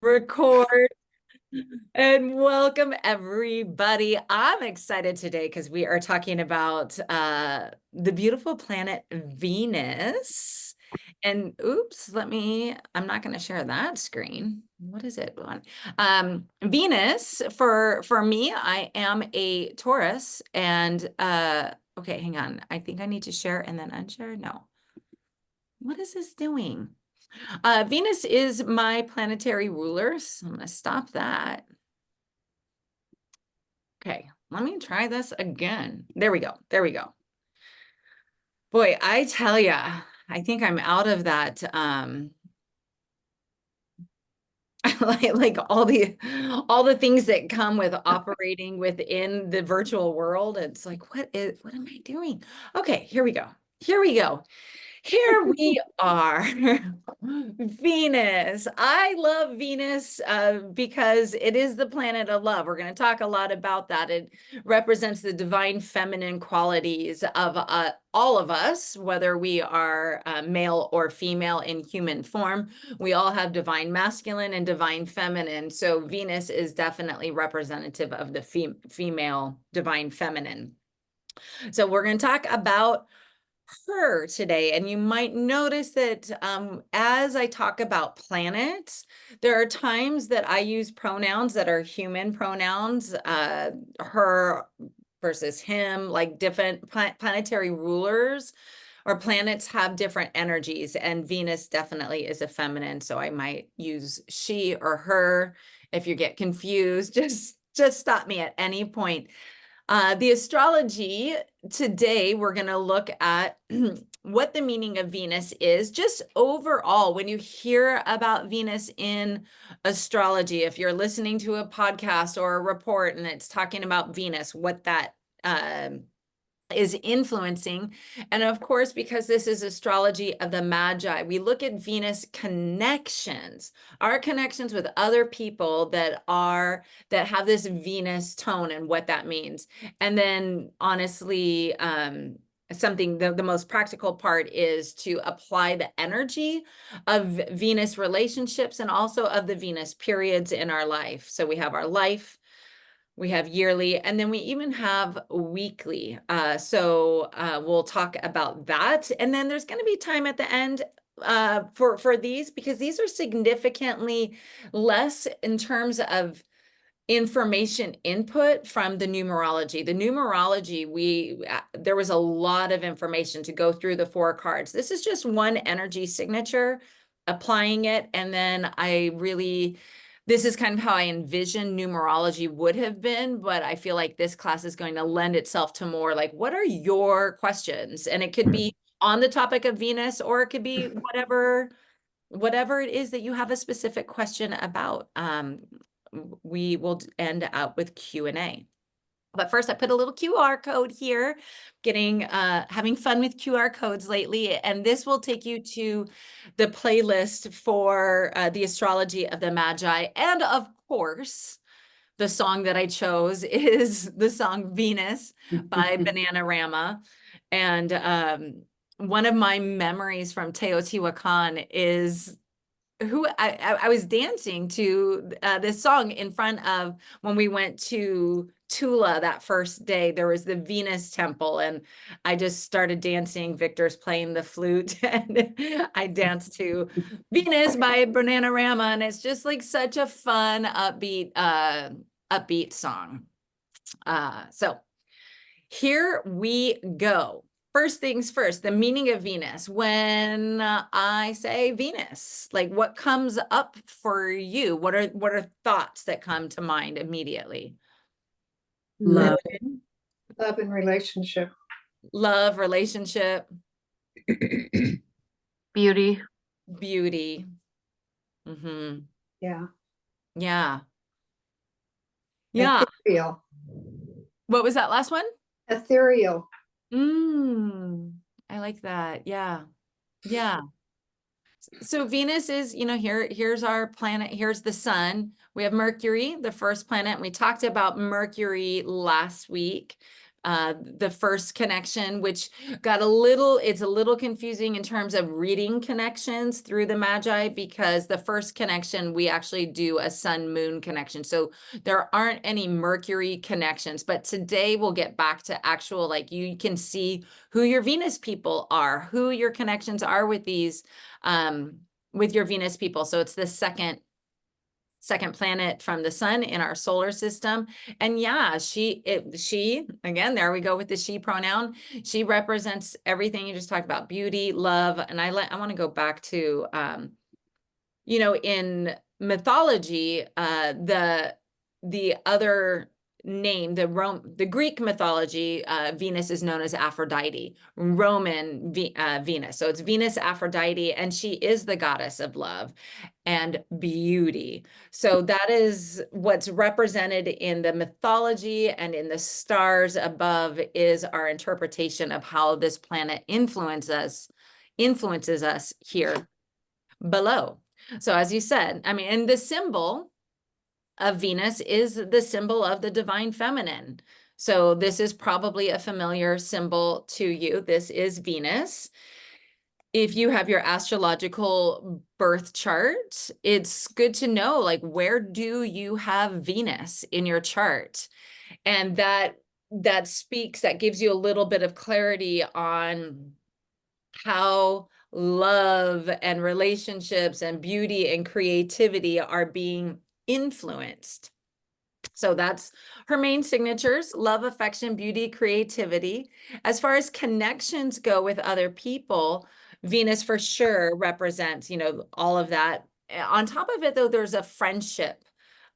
Record and welcome everybody. I'm excited today because we are talking about the beautiful planet Venus. And oops, I'm not going to share that screen. What is it on? Venus, for me, I am a Taurus and okay, hang on. I think I need to share and then unshare. No. What is this doing? Venus is my planetary ruler, so I'm going to stop that. Okay, let me try this again. There we go. There we go. Boy, I tell ya, I think I'm out of that. Like all the things that come with operating within the virtual world. It's like, what am I doing? Okay, here we go. Here we go. Here we are. Venus. I love Venus because it is the planet of love. We're going to talk a lot about that. It represents the divine feminine qualities of all of us, whether we are male or female in human form. We all have divine masculine and divine feminine. So Venus is definitely representative of the female divine feminine. So we're going to talk about her today. And you might notice that as I talk about planets, there are times that I use pronouns that are human pronouns, her versus him, like different planetary rulers or planets have different energies, and Venus definitely is a feminine. So I might use she or her. If you get confused, just stop me at any point. The astrology today, we're going to look at what the meaning of Venus is, just overall. When you hear about Venus in astrology, if you're listening to a podcast or a report and it's talking about Venus, what that is influencing. And of course, because this is astrology of the Magi, we look at Venus connections, our connections with other people that have this Venus tone and what that means. And then honestly, the most practical part is to apply the energy of Venus relationships and also of the Venus periods in our life. So we have our life, we have yearly, and then we even have weekly. So we'll talk about that. And then there's going to be time at the end for these, because these are significantly less in terms of information input from the numerology. The numerology, there was a lot of information to go through the 4 cards. This is just one energy signature, applying it, and then this is kind of how I envision numerology would have been, but I feel like this class is going to lend itself to more like, what are your questions? And it could be on the topic of Venus, or it could be whatever it is that you have a specific question about. We will end out with Q&A. But first, I put a little QR code here, having fun with QR codes lately, and this will take you to the playlist for the astrology of the Magi. And of course, the song that I chose is the song Venus by Bananarama. And one of my memories from Teotihuacan is I was dancing to this song in front of, when we went to Tula that first day. There was the Venus temple, and I just started dancing. Victor's playing the flute, and I danced to Venus by Bananarama, and it's just like such a fun, upbeat song. So here we go. First things first, the meaning of Venus. When I say Venus, like what comes up for you? What are thoughts that come to mind immediately? Love. Love and relationship. Love, relationship. Beauty. Beauty. Mm-hmm. Yeah. Yeah. Yeah. Ethereal. What was that last one? Ethereal. I like that. Yeah. Yeah. So Venus is, here's our planet. Here's the sun. We have Mercury, the first planet. We talked about Mercury last week. the first connection, which it's a little confusing in terms of reading connections through the Magi, because the first connection, we actually do a sun moon connection. So there aren't any Mercury connections, but today we'll get back to actual, like, you can see who your Venus people are, who your connections are with these, with your Venus people. So it's the second planet from the sun in our solar system. And yeah, she, again, there we go with the she pronoun. She represents everything you just talked about: beauty, love. And I want to go back to, you know, in mythology, the other name, the Greek mythology, Venus is known as Aphrodite, Roman Venus. So it's Venus, Aphrodite, and she is the goddess of love and beauty. So that is what's represented in the mythology, and in the stars above is our interpretation of how this planet influences us here below. So as you said, I mean, and the symbol of Venus is the symbol of the divine feminine. So this is probably a familiar symbol to you. This is Venus. If you have your astrological birth chart, it's good to know, like, where do you have Venus in your chart? And that gives you a little bit of clarity on how love and relationships and beauty and creativity are being influenced. So that's her main signatures: love, affection, beauty, creativity. As far as connections go with other people, Venus for sure represents, you know, all of that. On top of it, though, there's a friendship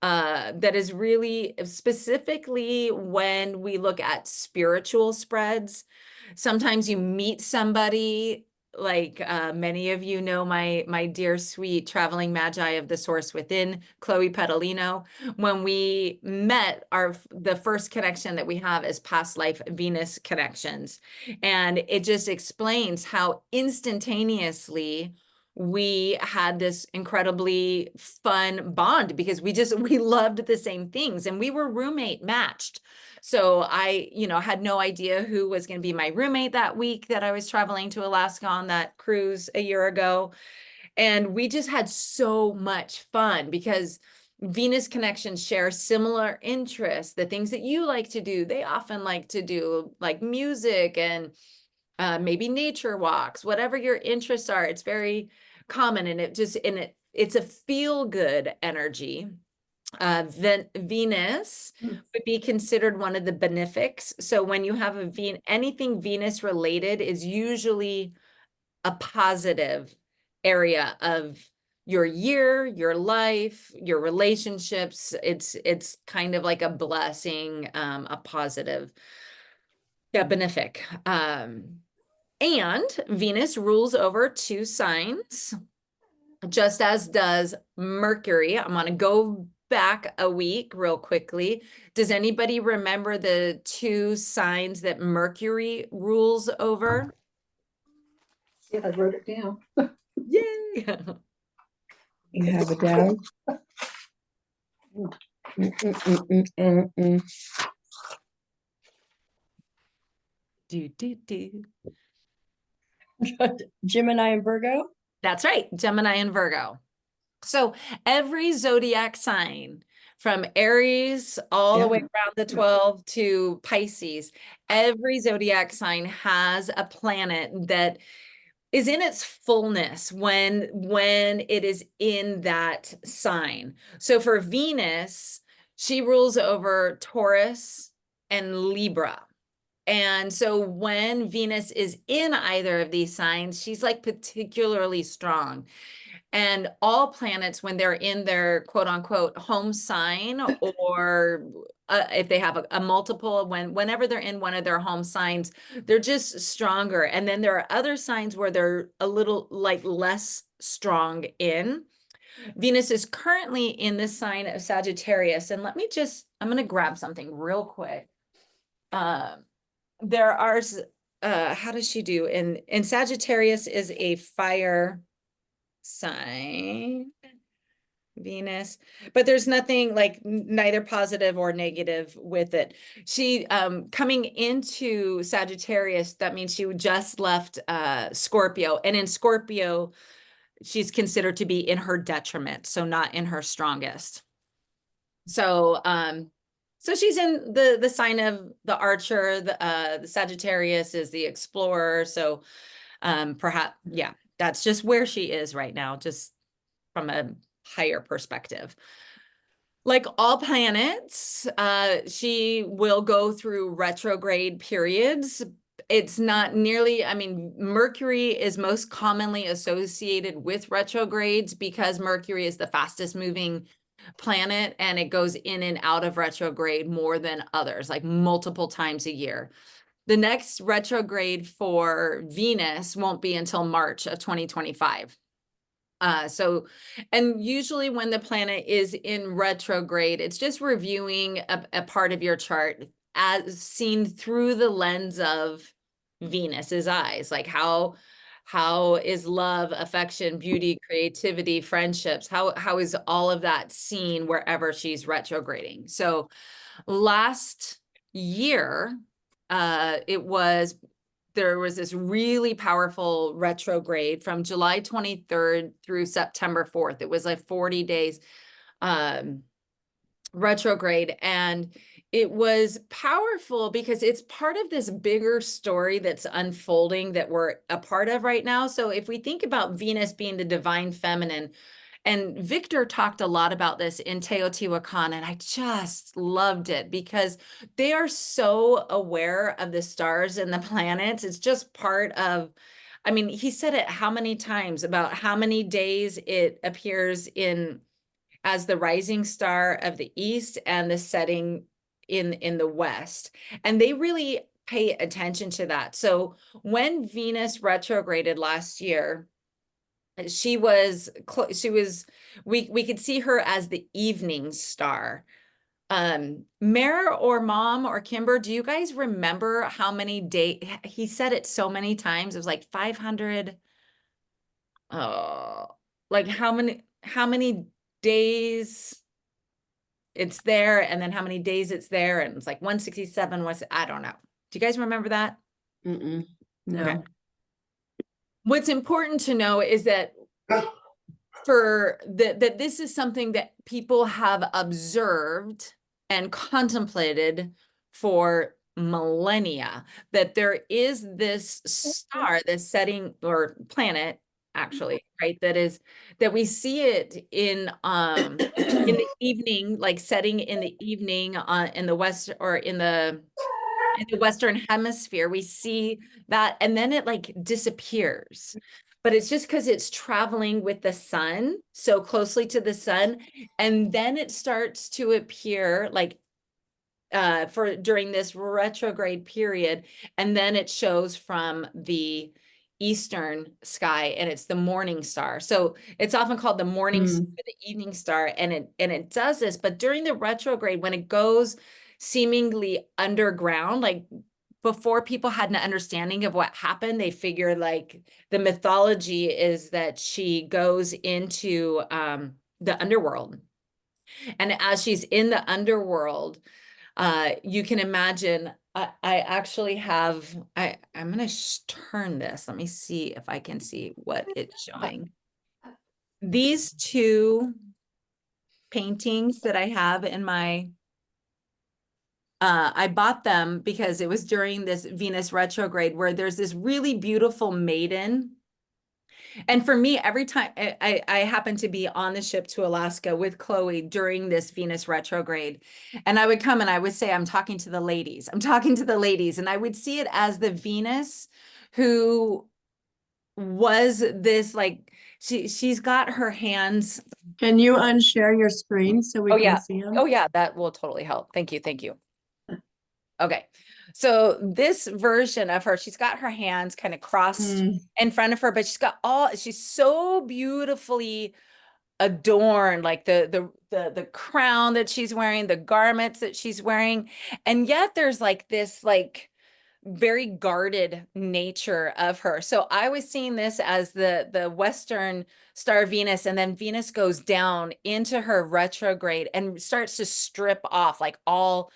that is really, specifically when we look at spiritual spreads. Sometimes you meet somebody, like many of you know my dear sweet traveling Magi of the Source Within, Chloe Pedalino. When we met, the first connection that we have is past life Venus connections, and it just explains how instantaneously we had this incredibly fun bond, because we loved the same things, and we were roommate matched. So I, you know, had no idea who was going to be my roommate that week that I was traveling to Alaska on that cruise a year ago. And we just had so much fun, because Venus connections share similar interests. The things that you like to do, they often like to do, like music and maybe nature walks, whatever your interests are. It's very common, and it's a feel-good energy. Venus would be considered one of the benefics. So when you have anything Venus related is usually a positive area of your year, your life, your relationships. It's kind of like a blessing, a positive, yeah, benefic. And Venus rules over 2 signs, just as does Mercury. I'm going to go back a week real quickly. Does anybody remember the 2 signs that Mercury rules over? Yeah, I wrote it down. Yay! You have it down. Do. Gemini and Virgo. That's right, Gemini and Virgo. So every zodiac sign, from Aries all the way around the 12 to Pisces, every zodiac sign has a planet that is in its fullness when it is in that sign. So for Venus, she rules over Taurus and Libra. And so when Venus is in either of these signs, she's like particularly strong. And all planets, when they're in their quote unquote home sign, or if they have a multiple, whenever they're in one of their home signs, they're just stronger. And then there are other signs where they're a little like less strong in. Venus is currently in the sign of Sagittarius. And I'm going to grab something real quick. There are, how does she do? In Sagittarius is a fire sign. Venus, but there's nothing like neither positive or negative with it. She coming into Sagittarius, that means she just left Scorpio, and in Scorpio she's considered to be in her detriment, so not in her strongest. So so she's in the sign of the Archer. The Sagittarius is the explorer, so perhaps, yeah, that's just where she is right now, just from a higher perspective. Like all planets, she will go through retrograde periods. It's not nearly, I mean, Mercury is most commonly associated with retrogrades because Mercury is the fastest moving planet and it goes in and out of retrograde more than others, like multiple times a year. The next retrograde for Venus won't be until March of 2025. And usually when the planet is in retrograde, it's just reviewing a part of your chart as seen through the lens of Venus's eyes, like how is love, affection, beauty, creativity, friendships, how is all of that seen wherever she's retrograding. So last year, there was this really powerful retrograde from July 23rd through September 4th. It was like 40 days retrograde. And it was powerful because it's part of this bigger story that's unfolding that we're a part of right now. So if we think about Venus being the divine feminine, and Victor talked a lot about this in Teotihuacan, and I just loved it because they are so aware of the stars and the planets. It's just part of, I mean, he said it how many times about how many days it appears in as the rising star of the east and the setting in the west. And they really pay attention to that. So when Venus retrograded last year, we could see her as the evening star. Mare or Mom or Kimber, do you guys remember how many days? He said it so many times. It was like 500. Oh, like how many days it's there, and then how many days it's there, and it's like 167 was, I don't know. Do you guys remember that? No. Okay. What's important to know is that that this is something that people have observed and contemplated for millennia, that there is this star, this setting or planet actually, right, that we see it in the evening, like setting in the evening in the west or in the Western hemisphere. We see that, and then it like disappears. But it's just because it's traveling with the sun so closely to the sun, and then it starts to appear like during this retrograde period, and then it shows from the eastern sky, and it's the morning star. So it's often called the morning star, the evening star, and it does this. But during the retrograde, when it goes seemingly underground, like before people had an understanding of what happened, they figured like the mythology is that she goes into the underworld. And as she's in the underworld, you can imagine, I actually have, I'm going to turn this. Let me see if I can see what it's showing. These two paintings that I have in my, I bought them because it was during this Venus retrograde where there's this really beautiful maiden. And for me, every time I happened to be on the ship to Alaska with Chloe during this Venus retrograde, and I would come and I would say, I'm talking to the ladies. I'm talking to the ladies. And I would see it as the Venus who was this like, she's got her hands. Can you unshare your screen so we can see them? Oh yeah, that will totally help. Thank you. Thank you. Okay. So this version of her, she's got her hands kind of crossed in front of her, but she's so beautifully adorned, like the crown that she's wearing, the garments that she's wearing. And yet there's like this, like very guarded nature of her. So I was seeing this as the Western star Venus, and then Venus goes down into her retrograde and starts to strip off like all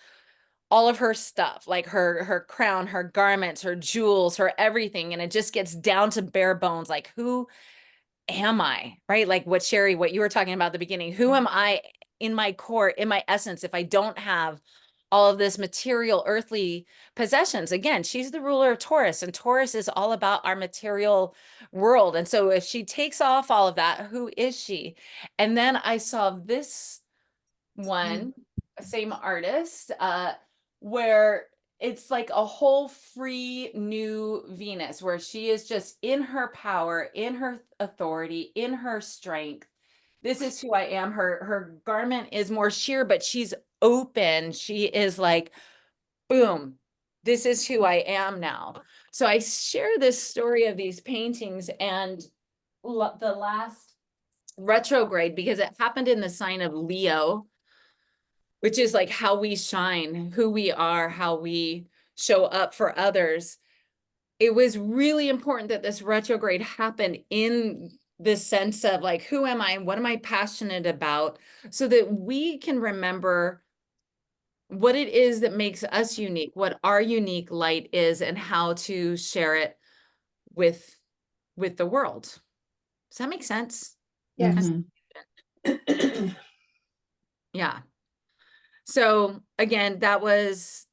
of her stuff, like her crown, her garments, her jewels, her everything, and it just gets down to bare bones. Like, who am I? Right? Like what Sherry, what you were talking about at the beginning. Who am I in my core, in my essence, if I don't have all of this material, earthly possessions? Again, she's the ruler of Taurus, and Taurus is all about our material world. And so if she takes off all of that, who is she? And then I saw this one, same artist, where it's like a whole free new Venus, where she is just in her power, in her authority, in her strength. This is who I am. Her garment is more sheer, but she's open. She is like, boom, this is who I am now. So I share this story of these paintings and the last retrograde, because it happened in the sign of Leo, which is like how we shine, who we are, how we show up for others. It was really important that this retrograde happened in the sense of like, who am I? What am I passionate about? So that we can remember what it is that makes us unique, what our unique light is, and how to share it with the world. Does that make sense? Yes. Mhm. Yeah. So again, that was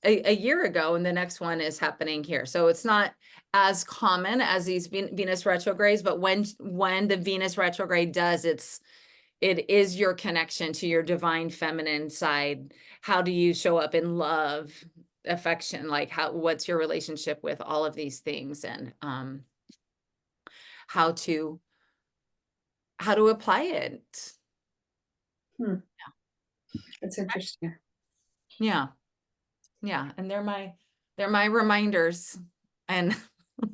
a year ago, and the next one is happening here. So it's not as common as these Venus retrogrades, but when the Venus retrograde does, it is your connection to your divine feminine side. How do you show up in love, affection? Like what's your relationship with all of these things, and how to apply it. That's interesting. Yeah. Yeah. And they're my reminders, and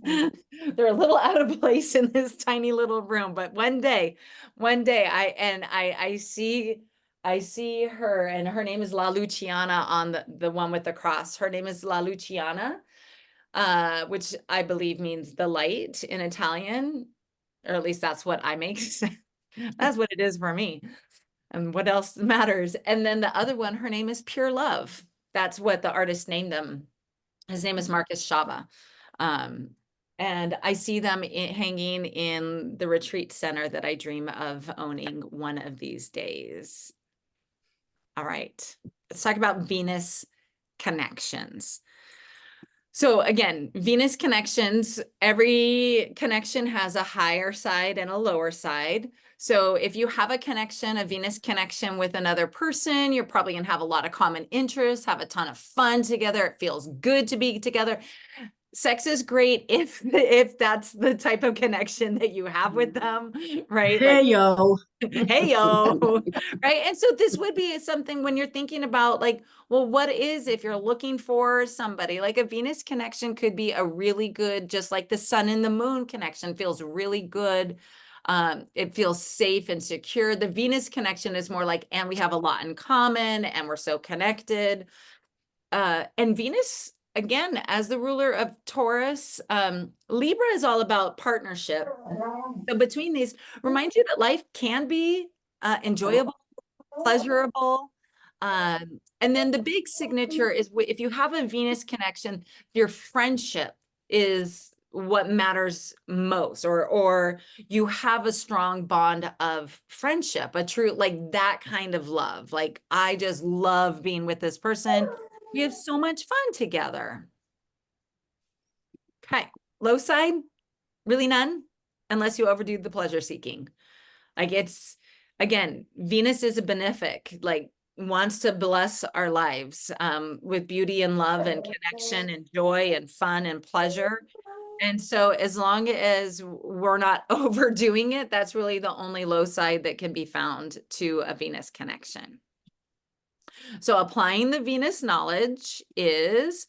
they're a little out of place in this tiny little room, but one day I see her, and her name is La Luciana on the one with the cross. Her name is La Luciana, which I believe means the light in Italian, or at least that's what I make. That's what it is for me. And what else matters? And then the other one, her name is Pure Love. That's what the artist named them. His name is Marcus Shaba. And I see them hanging in the retreat center that I dream of owning one of these days. All right, let's talk about Venus connections. So again, Venus connections, every connection has a higher side and a lower side. So if you have a connection, a Venus connection with another person, you're probably gonna have a lot of common interests, have a ton of fun together. It feels good to be together. Sex is great if that's the type of connection that you have with them, right? Hey, Like, yo. hey, yo, right? And so this would be something when you're thinking about like, well, what is, if you're looking for somebody, like a Venus connection could be a really good, just like the sun and the moon connection feels really good. It feels safe and secure. The Venus connection is more like, and we have a lot in common, and we're so connected. And Venus, again, as the ruler of Taurus, Libra is all about partnership. So between these, remind you that life can be enjoyable, pleasurable. And then the big signature is if you have a Venus connection, your friendship is what matters most, or you have a strong bond of friendship, a true, like that kind of love. Like, I just love being with this person. We have so much fun together. Okay, low side, really none, unless you overdo the pleasure seeking. Like, it's, again, Venus is a benefic, like wants to bless our lives with beauty and love and connection and joy and fun and pleasure. And so as long as we're not overdoing it, that's really the only low side that can be found to a Venus connection. So applying the Venus knowledge is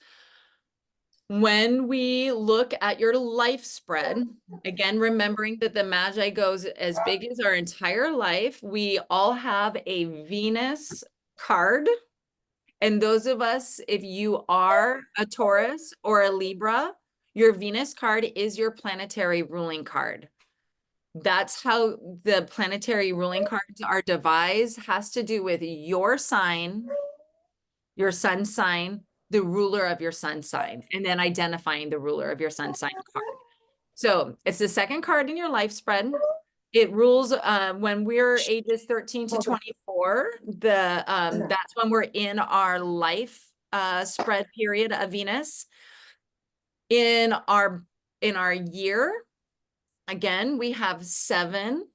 when we look at your life spread, again, remembering that the Magi goes as big as our entire life, we all have a Venus card. And those of us, if you are a Taurus or a Libra, your Venus card is your planetary ruling card. That's how the planetary ruling cards are devised, has to do with your sign, your sun sign, the ruler of your sun sign, and then identifying the ruler of your sun sign card. So it's the second card in your life spread. It rules when we're ages 13 to 24, that's when we're in our life spread period of Venus. In our year, again, we have 7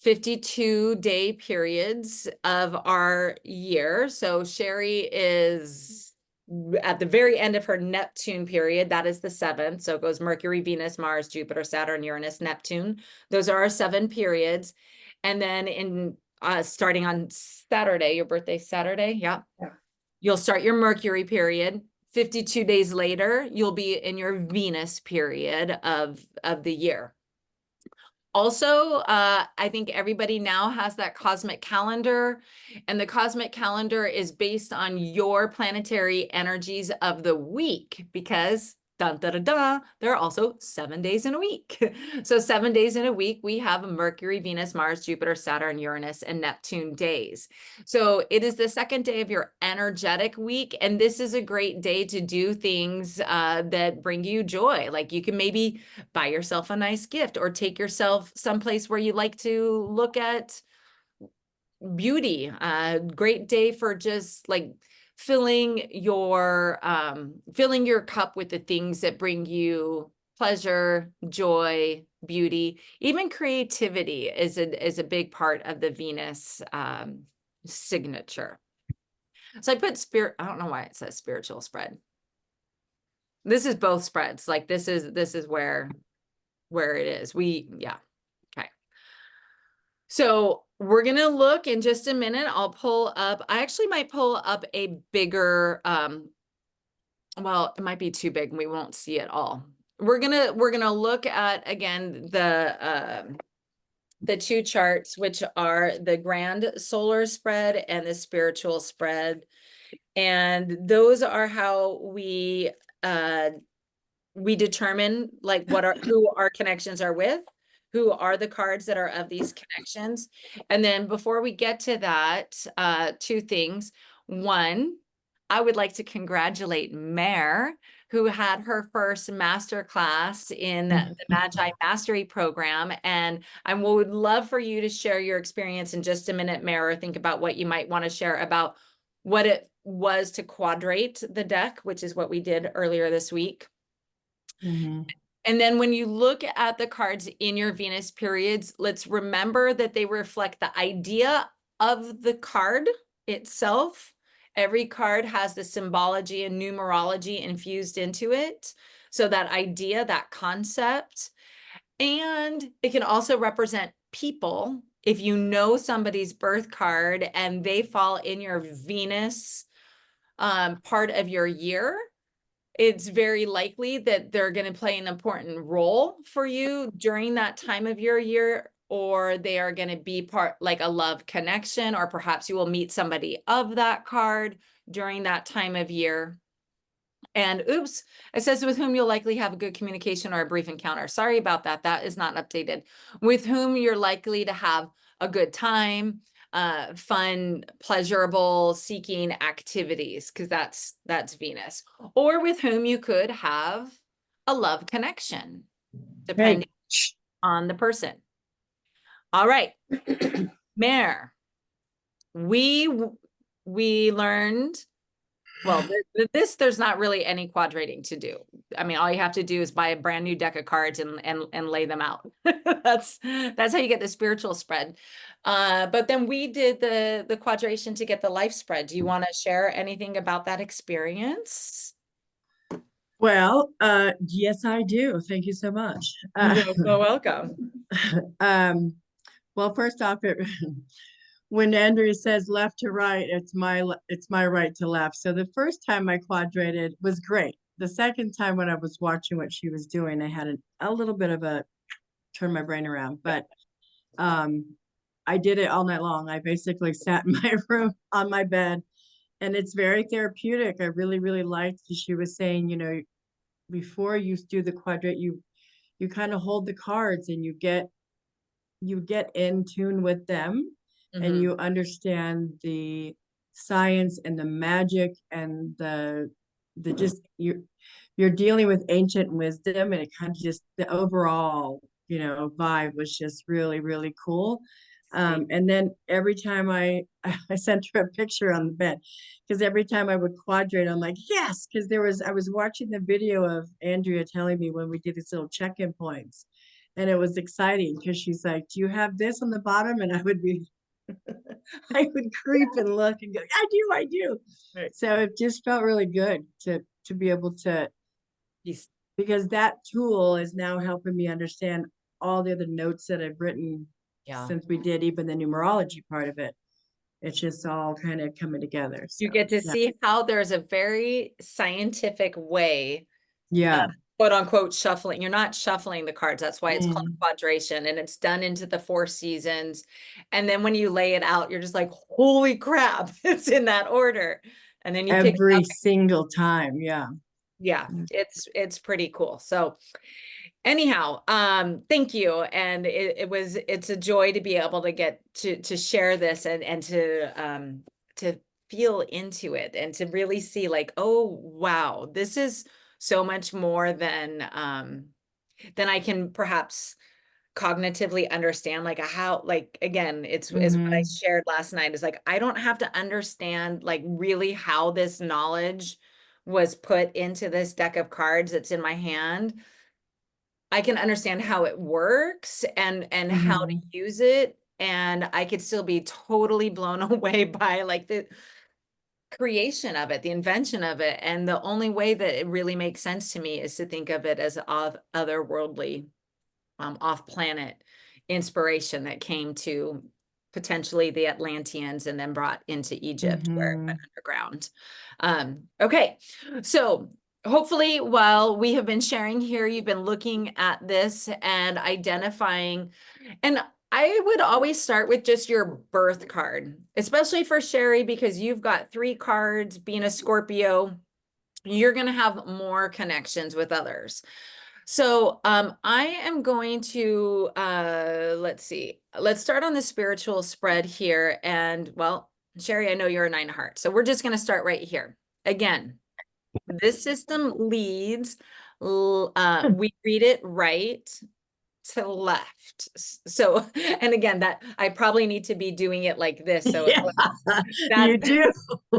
52-day periods of our year. So Sherry is at the very end of her Neptune period. That is the 7th. So it goes Mercury, Venus, Mars, Jupiter, Saturn, Uranus, Neptune. Those are our 7 periods. And then in starting on Saturday, your birthday Saturday, yeah. You'll start your Mercury period. 52 days later, you'll be in your Venus period of the year. Also, I think everybody now has that cosmic calendar, and the cosmic calendar is based on your planetary energies of the week, because dun, da, da, da, there are also 7 days in a week. So 7 days in a week, we have Mercury, Venus, Mars, Jupiter, Saturn, Uranus, and Neptune days. So it is the second day of your energetic week, and this is a great day to do things that bring you joy. Like you can maybe buy yourself a nice gift or take yourself someplace where you like to look at beauty. Great day for just like filling your cup with the things that bring you pleasure, joy, beauty. Even creativity is a big part of the Venus signature. So I put spirit, I don't know why it says spiritual spread. This is both spreads. Like this is where it is. Yeah. Okay. So we're going to look in just a minute. I'll pull up, I actually might pull up a bigger, well, it might be too big and we won't see it all. We're going to look at, again, the 2 charts, which are the grand solar spread and the spiritual spread. And those are how we determine like who our connections are with, who are the cards that are of these connections. And then before we get to that, 2 things. One, I would like to congratulate Mare, who had her first master class in the Magi Mastery Program. And I would love for you to share your experience in just a minute, Mare, or think about what you might want to share about what it was to quadrate the deck, which is what we did earlier this week. Mm-hmm. And then when you look at the cards in your Venus periods, let's remember that they reflect the idea of the card itself. Every card has the symbology and numerology infused into it. So that idea, that concept, and it can also represent people. If you know somebody's birth card and they fall in your Venus part of your year, it's very likely that they're going to play an important role for you during that time of your year, or they are going to be part like a love connection, or perhaps you will meet somebody of that card during that time of year. And oops, it says with whom you'll likely have a good communication or a brief encounter. Sorry about that. That is not updated. With whom you're likely to have a good time, fun, pleasurable, seeking activities, because that's Venus. Or with whom you could have a love connection, depending on the person. All right, Mare, we learned. Well, there's not really any quadrating to do. I mean, all you have to do is buy a brand new deck of cards and lay them out. That's how you get the spiritual spread. But then we did the quadration to get the life spread. Do you want to share anything about that experience? Well, yes, I do. Thank you so much. You're so welcome. Well, first off, when Andrea says left to right, it's my right to left. So the first time I quadrated was great. The second time when I was watching what she was doing, I had a little bit of a turn my brain around, but I did it all night long. I basically sat in my room on my bed and it's very therapeutic. I really, really liked, she was saying, before you do the quadrant, you kind of hold the cards and you get in tune with them and Mhm. you understand the science and the magic and the just you're dealing with ancient wisdom, and it kind of just the overall vibe was just really, really cool. See. And then every time I sent her a picture on the bed, because every time I would quadrate, I'm like, yes, because I was watching the video of Andrea telling me when we did these little check-in points, and it was exciting because she's like, do you have this on the bottom? And I would be I would creep and look and go, I do. Right. So it just felt really good to be able to, He's- because that tool is now helping me understand all the other notes that I've written Yeah. since we did even the numerology part of it. It's just all kind of coming together. You So get to yeah. see how there's a very scientific way, Yeah. quote unquote, shuffling. You're not shuffling the cards. That's why it's called Mm. quadration, and it's done into the 4 seasons. And then when you lay it out, you're just like, holy crap, it's in that order. And then you pick it Every up. single time. Yeah. Yeah, Mm. it's pretty cool. So anyhow, thank you. And it's a joy to be able to get to share this and to feel into it and to really see like, oh wow, this is so much more than I can perhaps cognitively understand. Like how, like again, it's what I Mhm. shared last night, is like I don't have to understand like really how this knowledge was put into this deck of cards that's in my hand. I can understand how it works and how to Mhm. use it, and I could still be totally blown away by like the creation of it, the invention of it. And the only way that it really makes sense to me is to think of it as of otherworldly, off-planet inspiration that came to potentially the Atlanteans and then brought into Egypt where it went Mhm. underground. Okay, so hopefully while we have been sharing here, you've been looking at this and identifying, and I would always start with just your birth card, especially for Sherry, because you've got 3 cards. Being a Scorpio, you're going to have more connections with others. So I am going to let's see. Let's start on the spiritual spread here. And well, Sherry, I know you're a 9 of hearts. So we're just going to start right here. Again, this system leads, we read it right to left. So, and again, that I probably need to be doing it like this. So Yeah, that you do.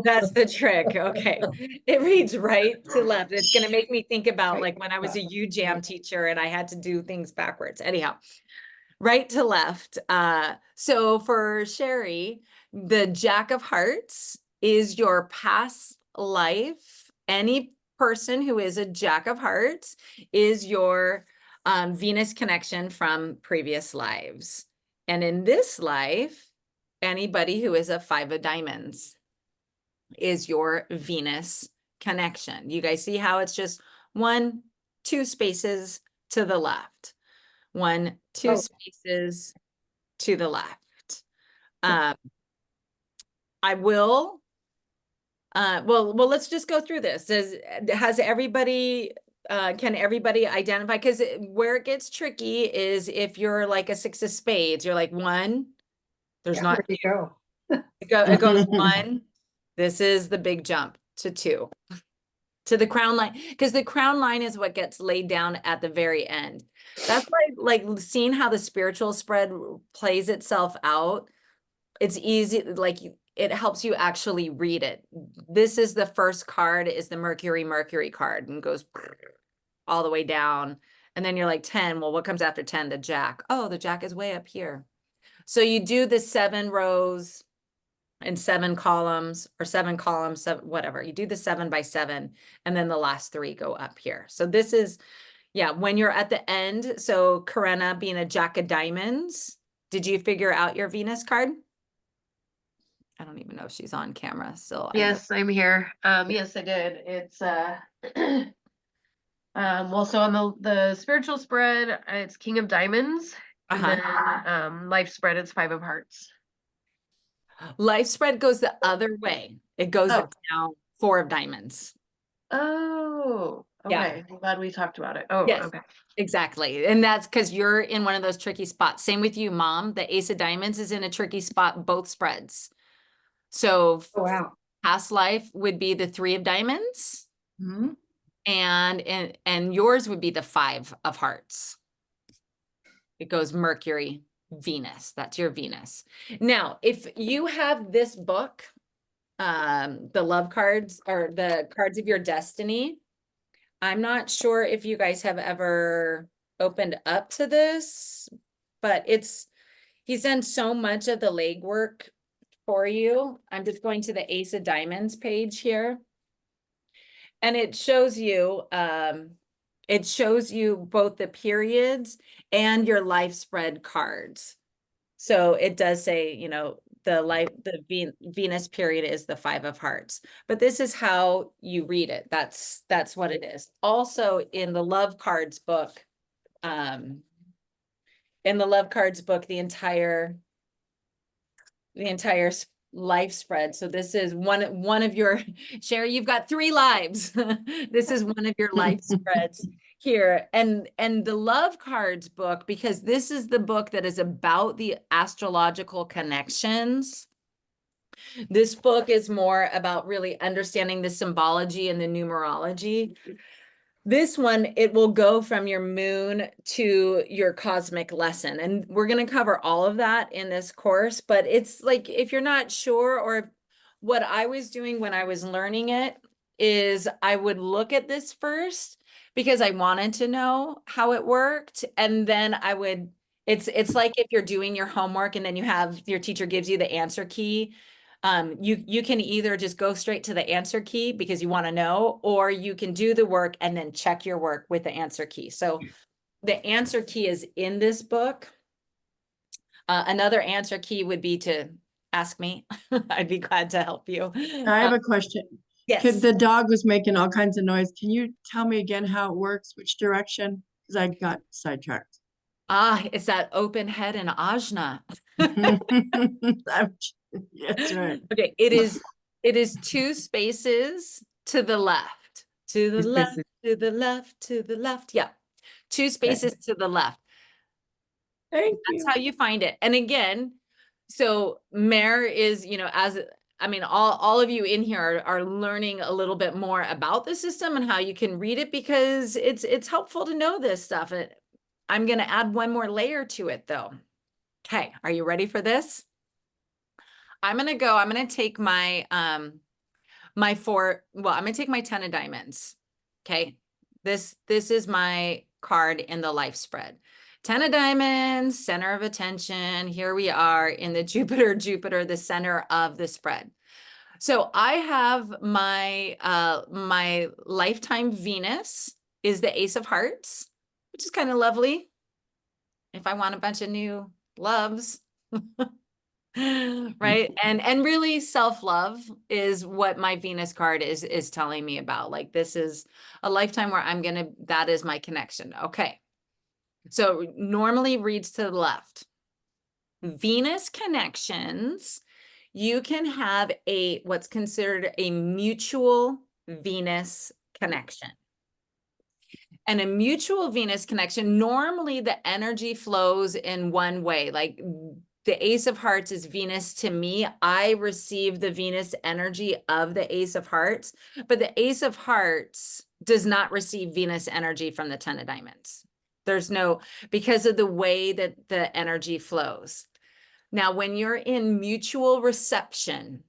that's the trick. Okay. It reads right to left. It's going to make me think about like when I was a UJAM teacher and I had to do things backwards. Anyhow, right to left. So for Sherry, the Jack of Hearts is your past life. Any person who is a Jack of Hearts is your Venus connection from previous lives. And in this life, anybody who is a 5 of diamonds is your Venus connection. You guys see how it's just 1, 2 spaces to the left, 1, 2 Oh. spaces to the left. Um, I will, well, let's just go through this. Has everybody, can everybody identify? Because where it gets tricky is if you're like a 6 of spades, you're like 1, there's Yeah, not, where'd you go? it goes 1, this is the big jump to 2. To the crown line, because the crown line is what gets laid down at the very end. That's why, like, seeing how the spiritual spread plays itself out, it's easy, like, it helps you actually read it. This is the first card, is the Mercury card, and goes all the way down. And then you're like 10, well, what comes after 10? The Jack. Oh, the Jack is way up here. So you do the 7 rows and 7 columns, or 7 columns, 7, whatever. You do the 7 by 7, and then the last 3 go up here. So this is, yeah, when you're at the end. So Karenna, being a Jack of diamonds, did you figure out your Venus card? I don't even know if she's on camera still. Yes, I'm here. Yes, I did. It's well, so on the spiritual spread, it's King of Diamonds, and Uh-huh. then life spread, it's 5 of Hearts. Life spread goes the other way. It goes Oh. down 4 of diamonds. Oh, Yeah. okay. I'm glad we talked about it. Oh, Yes. okay. Exactly. And that's because you're in one of those tricky spots. Same with you, Mom. The ace of diamonds is in a tricky spot, both spreads. So Oh, wow. past life would be the 3 of diamonds, Mhm. and yours would be the 5 of hearts. It goes Mercury, Venus. That's your Venus. Now, if you have this book, the love cards or the cards of your destiny, I'm not sure if you guys have ever opened up to this, but he's done so much of the legwork for you. I'm just going to the Ace of Diamonds page here. And it shows you both the periods and your life spread cards. So it does say, you know, the Venus period is the 5 of hearts, but this is how you read it. That's what it is. Also in the love cards book, the entire life spread. So this is one of your, Sherry, you've got 3 lives. This is one of your life spreads here. And the love cards book, because this is the book that is about the astrological connections. This book is more about really understanding the symbology and the numerology. This one, it will go from your moon to your cosmic lesson. And we're going to cover all of that in this course, but it's like, if you're not sure, or what I was doing when I was learning it is I would look at this first because I wanted to know how it worked. And then it's like if you're doing your homework and then your teacher gives you the answer key. You can either just go straight to the answer key because you want to know, or you can do the work and then check your work with the answer key. So the answer key is in this book. Another answer key would be to ask me. I'd be glad to help you. I have a question. Yes. The dog was making all kinds of noise. Can you tell me again how it works, which direction? Because I got sidetracked. It's that open head and ajna. That's right. Okay, it is 2 spaces to the left, to the 2 left, spaces. to the left, to the left. Yeah. 2 spaces to the left. Thank That's you. how you find it. And again, so Mare is, you know, all of you in here are learning a little bit more about the system and how you can read it, because it's helpful to know this stuff. And I'm going to add one more layer to it though. Okay, are you ready for this? I'm going to take my I'm going to take my 10 of diamonds. Okay. This is my card in the life spread. 10 of diamonds, center of attention. Here we are in the Jupiter, the center of the spread. So I have my my lifetime Venus is the Ace of Hearts, which is kind of lovely. If I want a bunch of new loves. Right. And really self-love is what my Venus card is telling me about. Like, this is a lifetime where that is my connection. Okay. So normally reads to the left. Venus connections, you can have what's considered a mutual Venus connection. And a mutual Venus connection, normally the energy flows in one way. Like, the Ace of Hearts is Venus to me. I receive the Venus energy of the Ace of Hearts, but the Ace of Hearts does not receive Venus energy from the 10 of diamonds. Because of the way that the energy flows. Now, when you're in mutual reception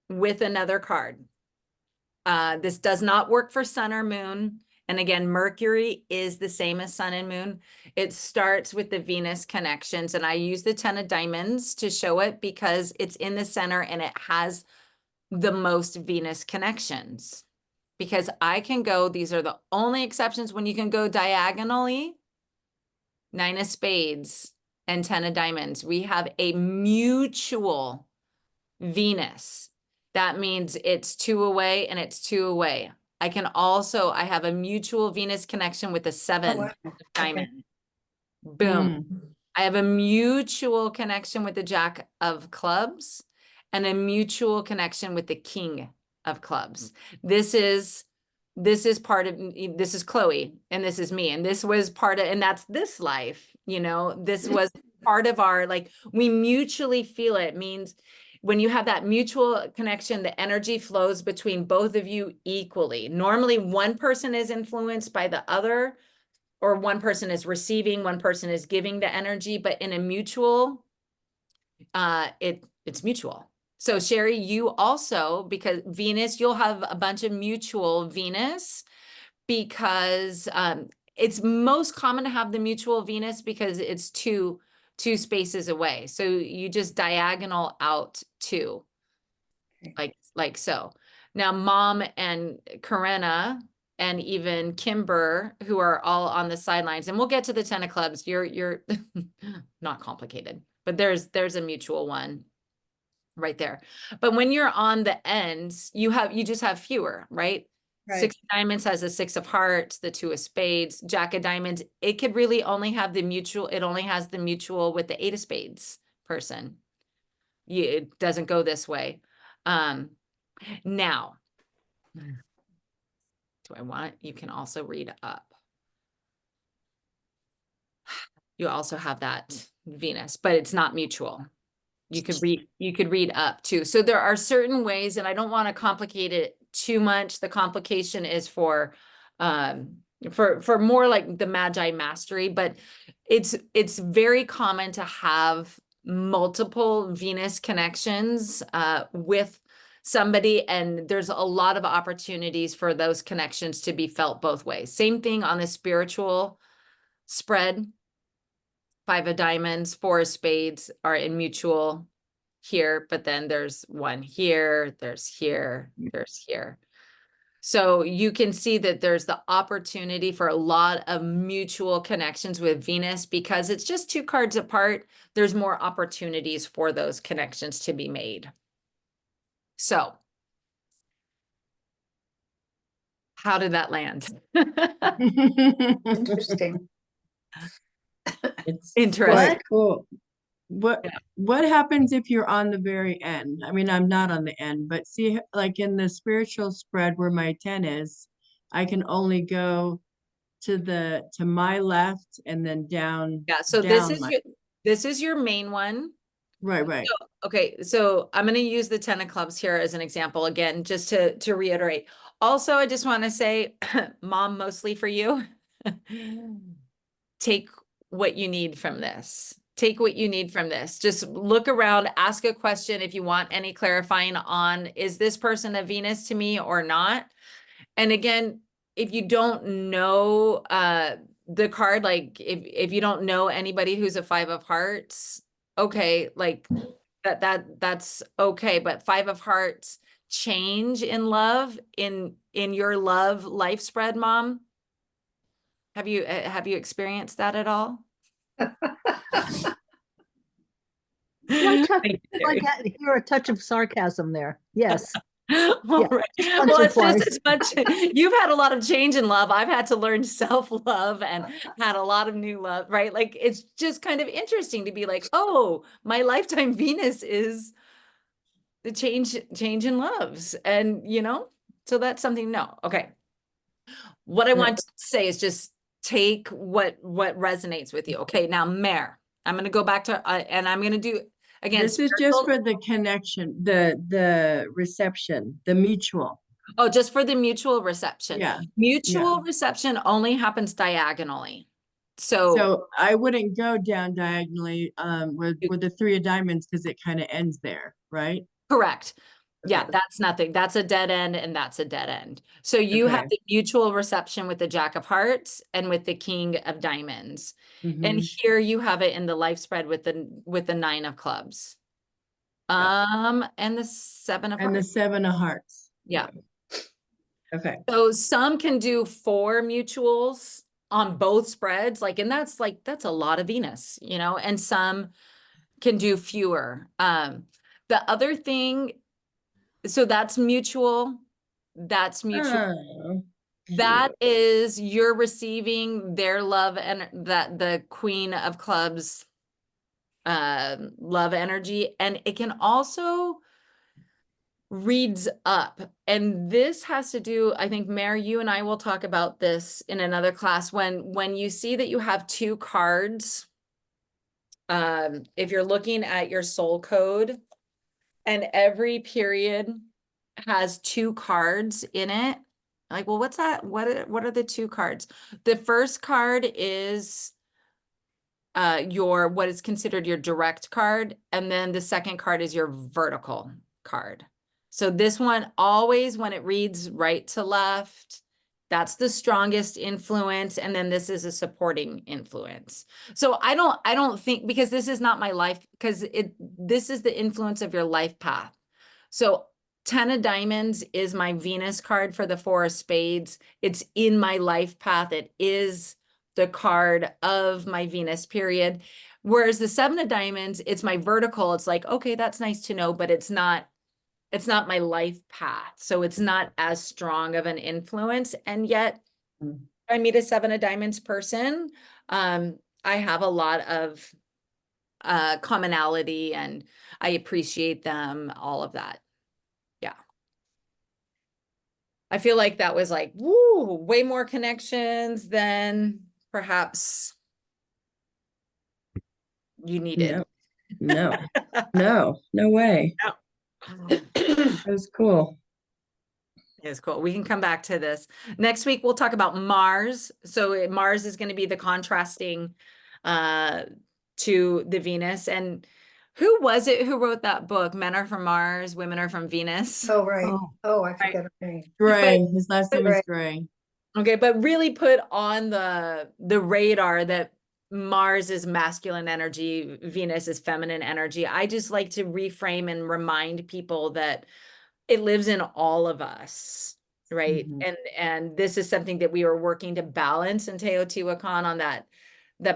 with another card, this does not work for sun or moon. And again, Mercury is the same as sun and moon. It starts with the Venus connections. And I use the 10 of diamonds to show it because it's in the center and it has the most Venus connections. Because these are the only exceptions when you can go diagonally, 9 of spades and 10 of diamonds. We have a mutual Venus. That means it's 2 away and it's 2 away. I have a mutual Venus connection with the 7 of diamond. Boom. I have a mutual connection with the Jack of Clubs and a mutual connection with the King of Clubs. This is part of, this is Chloe and this is me. And this was part of, and that's this life, you know, this was part of our, like, we mutually feel it. Means when you have that mutual connection, the energy flows between both of you equally. Normally one person is influenced by the other, or one person is receiving, one person is giving the energy, but in a mutual, it's mutual. So Sherry, you also, because Venus, you'll have a bunch of mutual Venus, because it's most common to have the mutual Venus because it's two spaces away. So you just diagonal out two, like so. Now, Mom and Corinna and even Kimber, who are all on the sidelines, and we'll get to the 10 of clubs. You're not complicated, but there's a mutual one right there. But when you're on the ends, you just have fewer, right? Right. 6 of diamonds has a 6 of hearts, the 2 of spades, Jack of diamonds. It could really only have the mutual. It only has the mutual with the 8 of spades person. It doesn't go this way. Now, do I want it? You can also read up. You also have that Venus, but it's not mutual. You could read up too. So there are certain ways, and I don't want to complicate it too much. The complication is for more like the Magi mastery, but it's very common to have multiple Venus connections with somebody, and there's a lot of opportunities for those connections to be felt both ways. Same thing on the spiritual spread. 5 of diamonds, 4 of spades are in mutual here, but then there's one here, there's here, there's here. So you can see that there's the opportunity for a lot of mutual connections with Venus, because it's just 2 cards apart. There's more opportunities for those connections to be made. So how did that land? Interesting. It's Interesting. quite cool. Yeah. What happens if you're on the very end? I mean, I'm not on the end, but see, like in the spiritual spread where my 10 is, I can only go to my left and then down. Yeah, so down this is your main one. right. Okay, so I'm going to use the 10 of clubs here as an example again, just to reiterate. Also, I just want to say, Mom, mostly for you, take what you need from this. Take what you need from this. Just look around, ask a question if you want any clarifying on, is this person a Venus to me or not? And again, if you don't know the card, like if you don't know anybody who's a 5 of hearts, okay, like that's okay. But 5 of hearts change in love in your love life spread, Mom. Have you experienced that at all? Thank you, Like Terry. hear a touch of sarcasm there. Yes. All Yeah, right. just once Well, or it's just twice. as much. You've had a lot of change in love. I've had to learn self-love and had a lot of new love, right? Like it's just kind of interesting to be like, oh, my lifetime Venus is the change in loves. And so that's something. No. Okay. What I want to say is just take what resonates with you. Okay. Now, Mare, I'm going to go back to, and I'm going to do again. This is just for the connection, the reception, the mutual. Oh, just for the mutual reception. Yeah. Mutual reception only happens diagonally. So I wouldn't go down diagonally with the 3 of diamonds because it kind of ends there, right? correct. Yeah, Okay. that's nothing. That's a dead end and that's a dead end. So you have Okay. the mutual reception with the Jack of Hearts and with the King of Diamonds. And Mhm. here you have it in the life spread with the 9 of clubs. And the 7 of And the hearts. 7 of hearts. Yeah. Okay. So some can do 4 mutuals on both spreads, and that's a lot of Venus, and some can do fewer. The other thing, so that's mutual. That's mutual. Oh, That is you're receiving their love, and that the Queen of Clubs love energy, and it can also reads up. And this has to do, I think, Mary, you and I will talk about this in another class. When you see that you have two cards, if you're looking at your soul code and every period has two cards in it, like, well, what's that? What are the two cards? The first card is your what is considered your direct card, and then the second card is your vertical card. So this one, always when it reads right to left, that's the strongest influence, and then this is a supporting influence. So I don't think, because this is not my life, because this is the influence of your life path. So 10 of diamonds is my Venus card for the 4 of spades. It's in my life path. It is the card of my Venus period. Whereas the 7 of diamonds, it's my vertical. It's like, okay, that's nice to know, but it's not my life path. So it's not as strong of an influence. And yet I meet a 7 of diamonds person. I have a lot of commonality, and I appreciate them, all of that. Yeah. I feel like that was like, woo, way more connections than perhaps you needed. No, no way. That was cool. It's cool. We can come back to this. Next week, we'll talk about Mars. So Mars is going to be the contrasting to the Venus. And who was it who wrote that book? Men Are from Mars, Women Are from Venus. Oh, right. Oh. Oh, I forget her name. Gray, his last name is Right. Gray. Okay, but really put on the radar that Mars is masculine energy, Venus is feminine energy. I just like to reframe and remind people that it lives in all of us, right? Mhm. And this is something that we are working to balance in Teotihuacan on that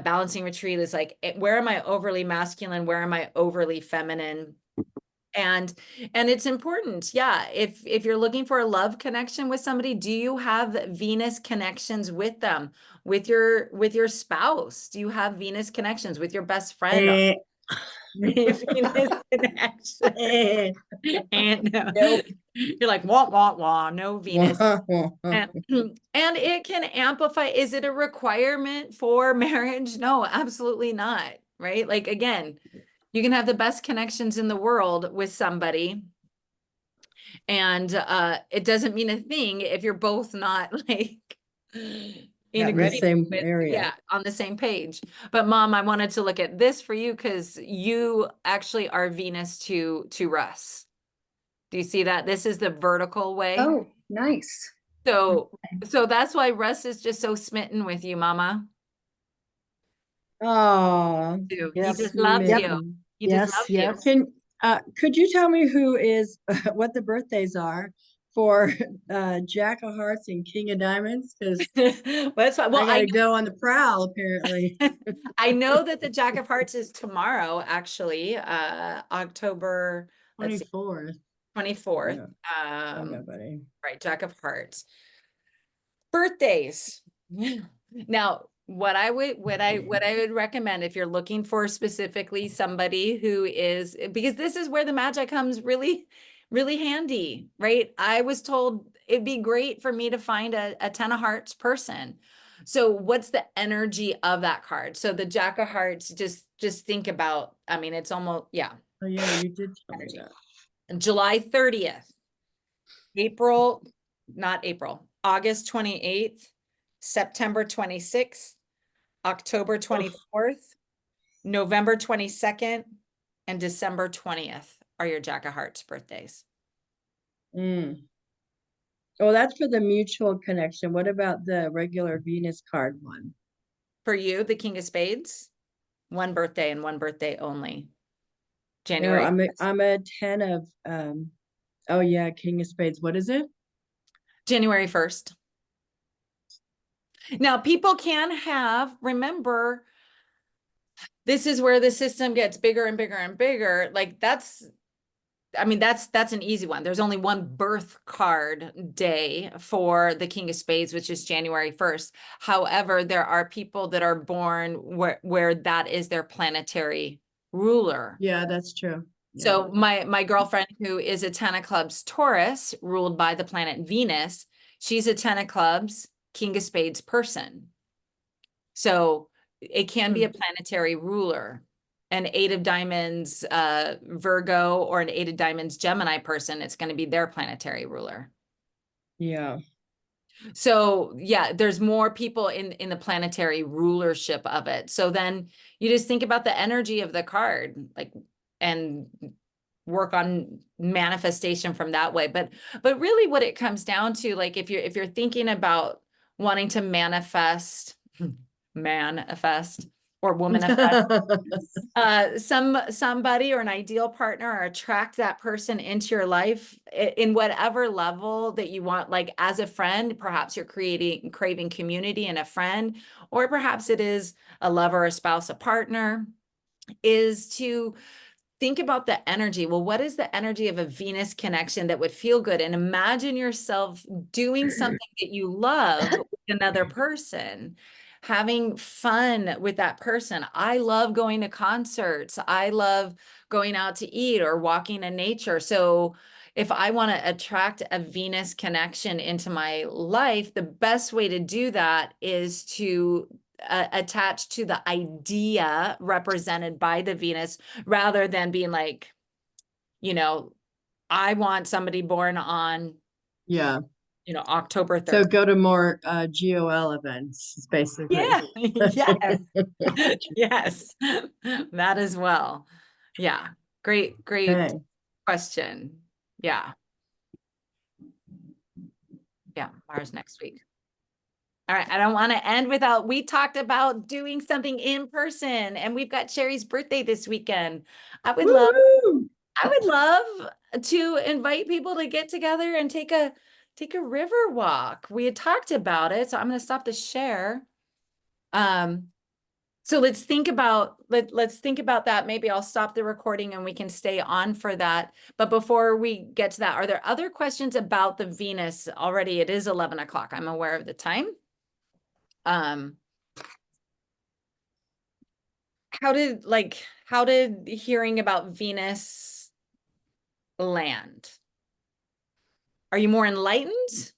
balancing retreat is like, where am I overly masculine? Where am I overly feminine? And it's important. Yeah. If you're looking for a love connection with somebody, do you have Venus connections with them, with your spouse? Do you have Venus connections with your best friend? Venus connection. And no. Nope. You're like, wah, wah, wah, no Venus. And it can amplify. Is it a requirement for marriage? No, absolutely not. Right? Like, again, you can have the best connections in the world with somebody, and it doesn't mean a thing if you're both not like in the agreement same with- area. yeah, on the same page. But Mom, I wanted to look at this for you because you actually are Venus to Russ. Do you see that? This is the vertical way. Oh, nice. So that's why Russ is just so smitten with you, Mama. Oh, Too. Yes. He just loves Yep. you. He Yes, just loves you. yes. could you tell me who is what the birthdays are for Jack of Hearts and King of Diamonds? Because Well, that's fine. Well, I gotta go on the prowl apparently. I know that the Jack of Hearts is tomorrow, actually, October, let's see, 24th. 24th. Oh, nobody. Right, Jack of Hearts. Birthdays. Now, what I would recommend if you're looking for specifically somebody who is, because this is where the magic comes really, really handy, right? I was told it'd be great for me to find a 10 of Hearts person. So what's the energy of that card? So the Jack of Hearts, just think about, I mean, it's almost, yeah. Oh yeah, you did tell me Energy. that. July 30th, August 28th, September 26th, October 24th, November 22nd, and December 20th are your Jack of Hearts birthdays. Mm. Oh, that's for the mutual connection. What about the regular Venus card one? For you, the King of Spades, one birthday and one birthday only. No, January. I'm a 10 of oh yeah, King of Spades. What is it? January 1st. Now, people can have, remember, this is where the system gets bigger and bigger and bigger. Like that's an easy one. There's only one birth card day for the King of Spades, which is January 1st. However, there are people that are born where that is their planetary ruler. Yeah, that's true. Yeah. So my girlfriend, who is a Ten of Clubs Taurus, ruled by the planet Venus, she's a Ten of Clubs King of Spades person. So it can be a planetary ruler. An Eight of Diamonds Virgo or an Eight of Diamonds Gemini person, it's going to be their planetary ruler. Yeah. So yeah, there's more people in the planetary rulership of it. So then you just think about the energy of the card, like, and work on manifestation from that way. But really what it comes down to, like, if you're thinking about wanting to manifest or womanifest somebody or an ideal partner, or attract that person into your life in whatever level that you want. Like as a friend, perhaps you're craving community and a friend, or perhaps it is a lover, a spouse, a partner, is to think about the energy. Well, what is the energy of a Venus connection that would feel good? And imagine yourself doing something that you love with another person, having fun with that person. I love going to concerts. I love going out to eat or walking in nature. So if I want to attract a Venus connection into my life, the best way to do that is to attach to the idea represented by the Venus, rather than being like, you know, I want somebody born on, Yeah. you know, October 3rd. So go to more GOL events, basically. Yeah. Yes. Yes. That as well. Yeah. Great Okay. question. Yeah. Yeah. Mars next week. All right. I don't want to end without, we talked about doing something in person, and we've got Sherry's birthday this weekend. I would love to invite people to get together and take a river walk. We had talked about it, so I'm going to stop the share. So let's think about that. Maybe I'll stop the recording and we can stay on for that. But before we get to that, are there other questions about the Venus? Already it is 11 o'clock. I'm aware of the time. How did hearing about Venus land? Are you more enlightened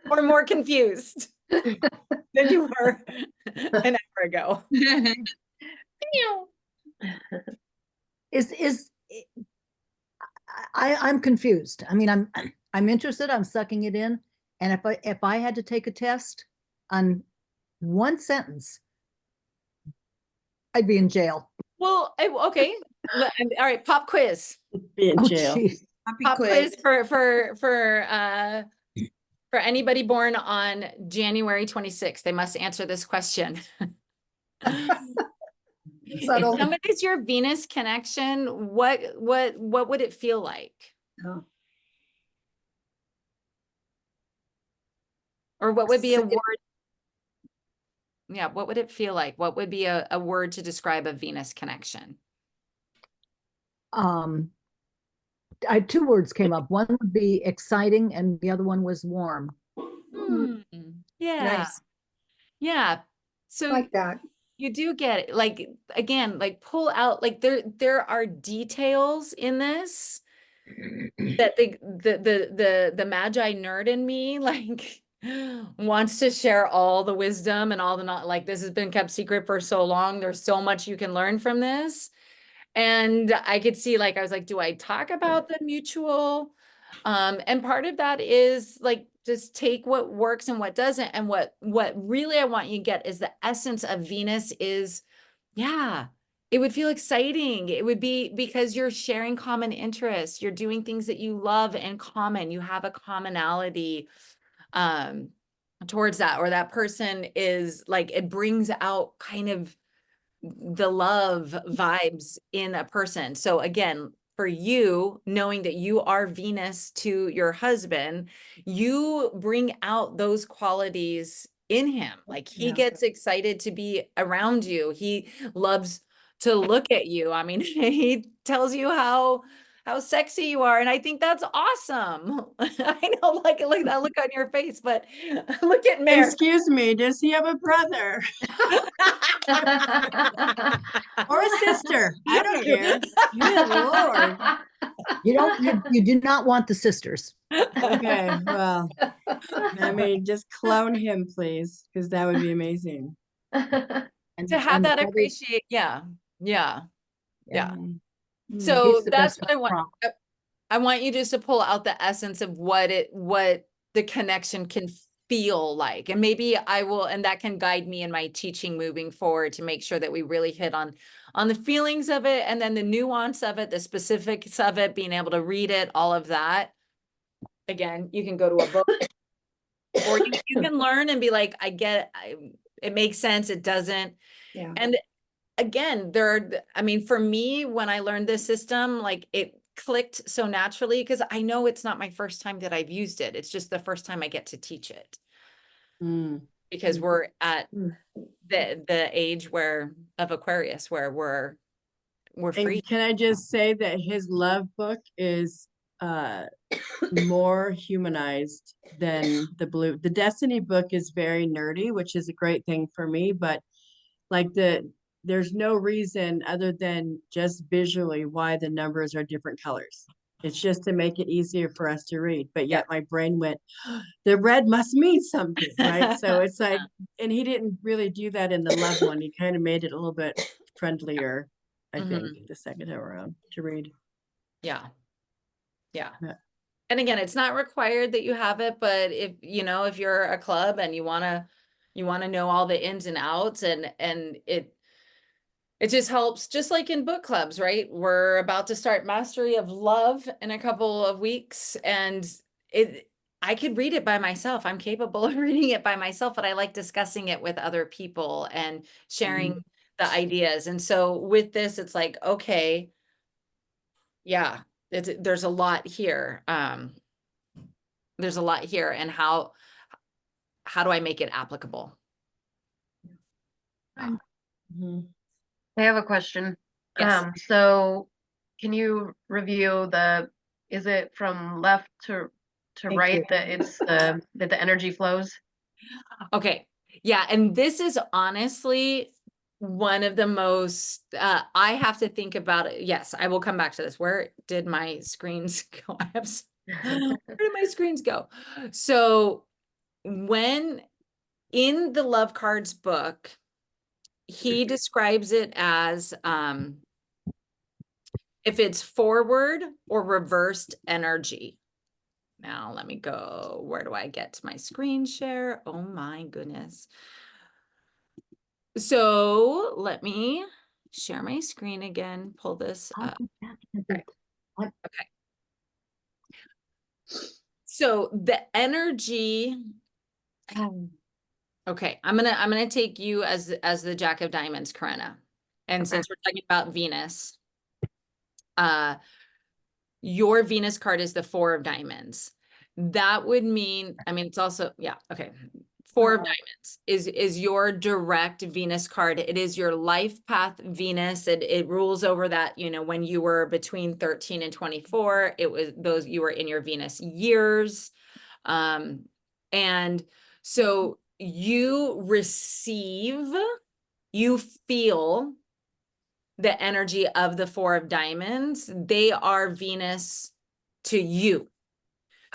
or more confused than you were an hour ago? I'm confused. I mean, I'm interested. I'm sucking it in. And if I had to take a test on one sentence, I'd be in jail. Well, okay. All right, pop quiz. Be in Oh, jail. geez. Pop quiz for anybody born on January 26th. They must answer this question. If Subtle. somebody's your Venus connection, what would it feel like? Oh. Or what would be a So- word? Yeah, what would it feel like? What would be a word to describe a Venus connection? Two words came up. One would be exciting, and the other one was warm. Yeah. Nice. Yeah. So Like that. you do get it. Like, again, like pull out, like there are details in this that the Magi nerd in me, like, wants to share all the wisdom and all the not, like, this has been kept secret for so long. There's so much you can learn from this. And I could see, like, I was like, do I talk about the mutual? And part of that is like, just take what works and what doesn't. And what really I want you to get is the essence of Venus is, yeah, it would feel exciting. It would be because you're sharing common interests. You're doing things that you love in common. You have a commonality towards that, or that person is like, it brings out kind of the love vibes in a person. So again, for you, knowing that you are Venus to your husband, you bring out those qualities in him. Like, he Yeah. gets excited to be around you. He loves to look at you. I mean, he tells you how how sexy you are. And I think that's awesome. I know, like that look on your face, but look at Mary. Excuse me, does he have a brother or a sister? I don't care. Good Lord. You do not want the sisters. Okay, well, I mean, just clone him, please, because that would be amazing. And- To have and the that brothers- appreciate, yeah. Yeah. Mm. So He's the that's best what I want. prop. I want you just to pull out the essence of what the connection can feel like. And maybe I will, and that can guide me in my teaching moving forward to make sure that we really hit on the feelings of it, and then the nuance of it, the specifics of it, being able to read it, all of that. Again, you can go to a book or you can learn and be like, I get it, it makes sense, it doesn't. Yeah. And again, I mean, for me, when I learned this system, like it clicked so naturally because I know it's not my first time that I've used it. It's just the first time I get to teach it Mm. because we're at Mm. the age of Aquarius where we're free. And can I just say that his love book is more humanized than the blue. The Destiny book is very nerdy, which is a great thing for me, but like there's no reason other than just visually why the numbers are different colors. It's just to make it easier for us to read. But yet my brain went, the red must mean something, right? So it's like, and he didn't really do that in the love one. He kind of made it a little bit friendlier, I think, the second time around to read. Yeah. Yeah. Yeah. And again, it's not required that you have it, but if you're a club and you want to know all the ins and outs and it just helps, just like in book clubs, right? We're about to start Mastery of Love in a couple of weeks, and I could read it by myself. I'm capable of reading it by myself, but I like discussing it with other people and sharing the ideas. And so with this, it's like, okay, yeah, there's a lot here. There's a lot here, and how do I make it applicable? Mhm. I have a question. Yes. So can you review is it from left to Thank right you. that it's that the energy flows? Okay. Yeah. And this is honestly one of the most, I have to think about it. Yes, I will come back to this. Where did my screens go? Where did my screens go? So when in the Love Cards book, he describes it as, if it's forward or reversed energy. Now let me go. Where do I get to my screen share? Oh my goodness. So let me share my screen again, pull this up. Okay. So the energy, okay, I'm gonna take you as the Jack of Diamonds, Corinna. And Okay. since we're talking about Venus, your Venus card is the Four of Diamonds. That would mean, I mean, it's also, yeah, okay. Four of Diamonds is your direct Venus card. It is your life path Venus. It rules over that, when you were between 13 and 24, it was you were in your Venus years. And so you feel the energy of the Four of Diamonds. They are Venus to you.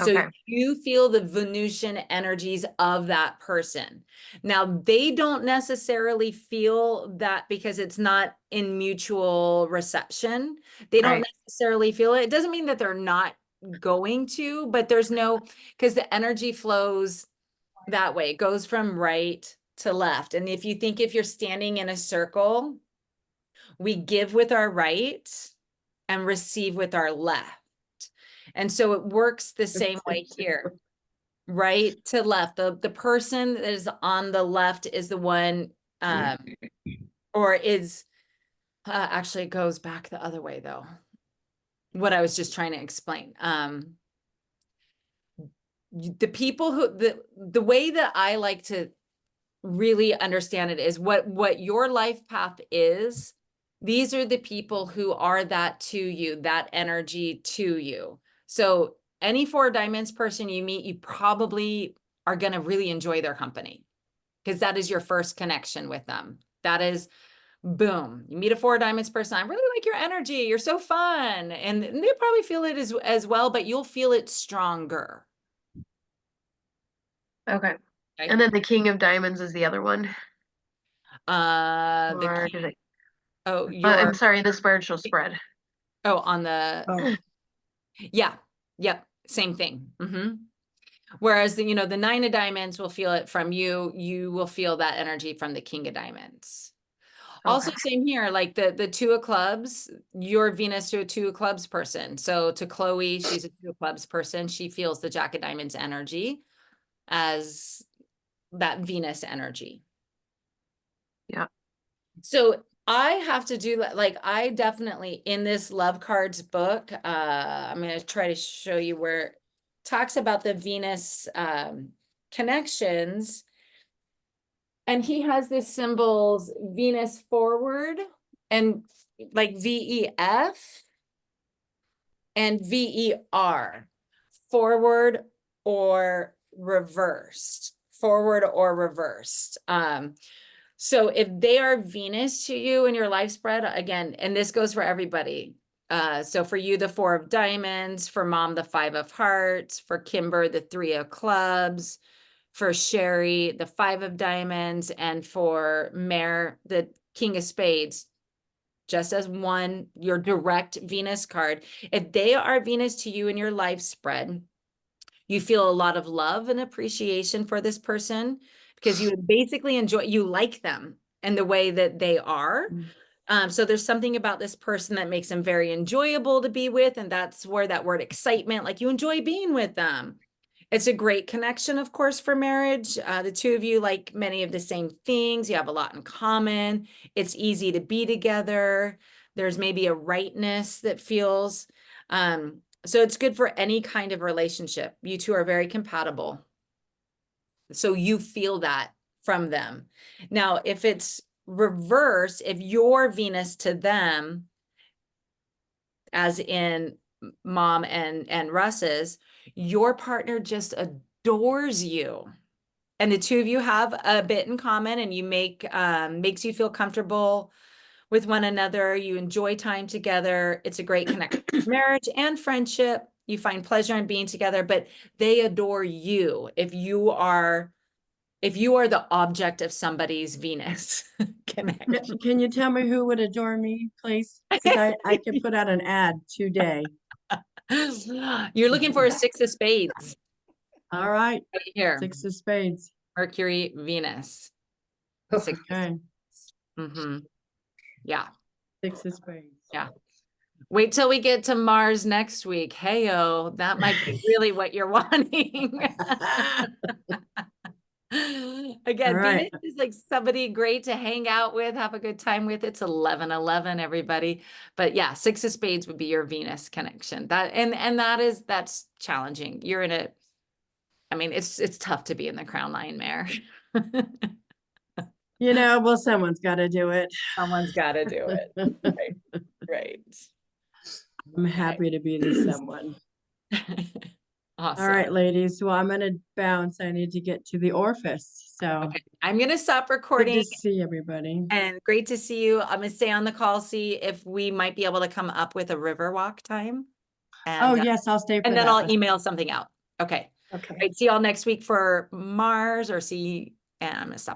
So Okay. you feel the Venusian energies of that person. Now, they don't necessarily feel that because it's not in mutual reception. They don't Right. necessarily feel it. It doesn't mean that they're not going to, but there's because the energy flows that way. It goes from right to left. And if you're standing in a circle, we give with our right and receive with our left. And so it works the same way here, right to left. The person that is on the left is the one, or is, actually it goes back the other way though. What I was just trying to explain. The people the way that I like to really understand it is what your life path is These are the people who are that to you, that energy to you. So any 4 of diamonds person you meet, you probably are going to really enjoy their company, because that is your first connection with them. That is, boom, you meet a 4 of diamonds person. I really like your energy. You're so fun. And they probably feel it as well, but you'll feel it stronger. Okay. Okay. And then the King of Diamonds is the other one. The Or king- did I? oh, I'm your sorry, the spiritual spread. on the Oh, yeah, yep, same thing. Whereas the 9 of diamonds will feel it from you. You will feel that energy from the King of Diamonds. Also, Okay. same here, like the 2 of clubs, your Venus to a 2 of clubs person. So to Chloe, she's a 2 of clubs person. She feels the Jack of Diamonds energy as that Venus energy. Yeah. So I have to do like, I definitely in this love cards book, I'm going to try to show you where it talks about the Venus connections. And he has this symbols Venus forward and like VEF and VER, forward or reversed, forward or reversed. So if they are Venus to you in your life spread, again, and this goes for everybody. So for you, the 4 of diamonds, for mom, the 5 of hearts, for Kimber, the 3 of clubs, for Sherry, the 5 of diamonds, and for Mare, the King of spades, just as one, your direct Venus card. If they are Venus to you in your life spread, you feel a lot of love and appreciation for this person because you basically you like them and the way that they are. So there's something about this person that makes them very enjoyable to be with. And that's where that word excitement, like you enjoy being with them. It's a great connection, of course, for marriage. The 2 of you like many of the same things. You have a lot in common. It's easy to be together. There's maybe a rightness that feels, so it's good for any kind of relationship. You 2 are very compatible. So you feel that from them. Now, if it's reverse, if you're Venus to them, as in mom and Russ's, your partner just adores you. And the 2 of you have a bit in common and you makes you feel comfortable with one another. You enjoy time together. It's a great connection. Marriage and friendship. You find pleasure in being together, but they adore you if you are the object of somebody's Venus connection. Can you tell me who would adore me, please? Because I could put out an ad today. You're looking for a 6 of spades All right, right here. 6 of spades. Mercury, Venus. Oh. 6. Okay, Yeah. 6 of spades. Yeah. Wait till we get to Mars next week. Heyo, that might be really what you're wanting. Again, All right. Venus is like somebody great to hang out with, have a good time with. It's 11/11, everybody. But yeah, 6 of spades would be your Venus connection. That's challenging. You're in it. I mean, it's tough to be in the crown line, Mare. Well, someone's got to do it. Someone's got to do it. Right. I'm happy to be the someone. Awesome. All right, ladies. Well, I'm going to bounce. I need to get to the orifice. So Okay. I'm going to stop good recording to see everybody. and great to see you. I'm going to stay on the call, see if we might be able to come up with a Riverwalk time. And, Oh, yes, I'll stay for and then that I'll one. email something out. Okay. okay. Right. See y'all next week for Mars and I'm going to stop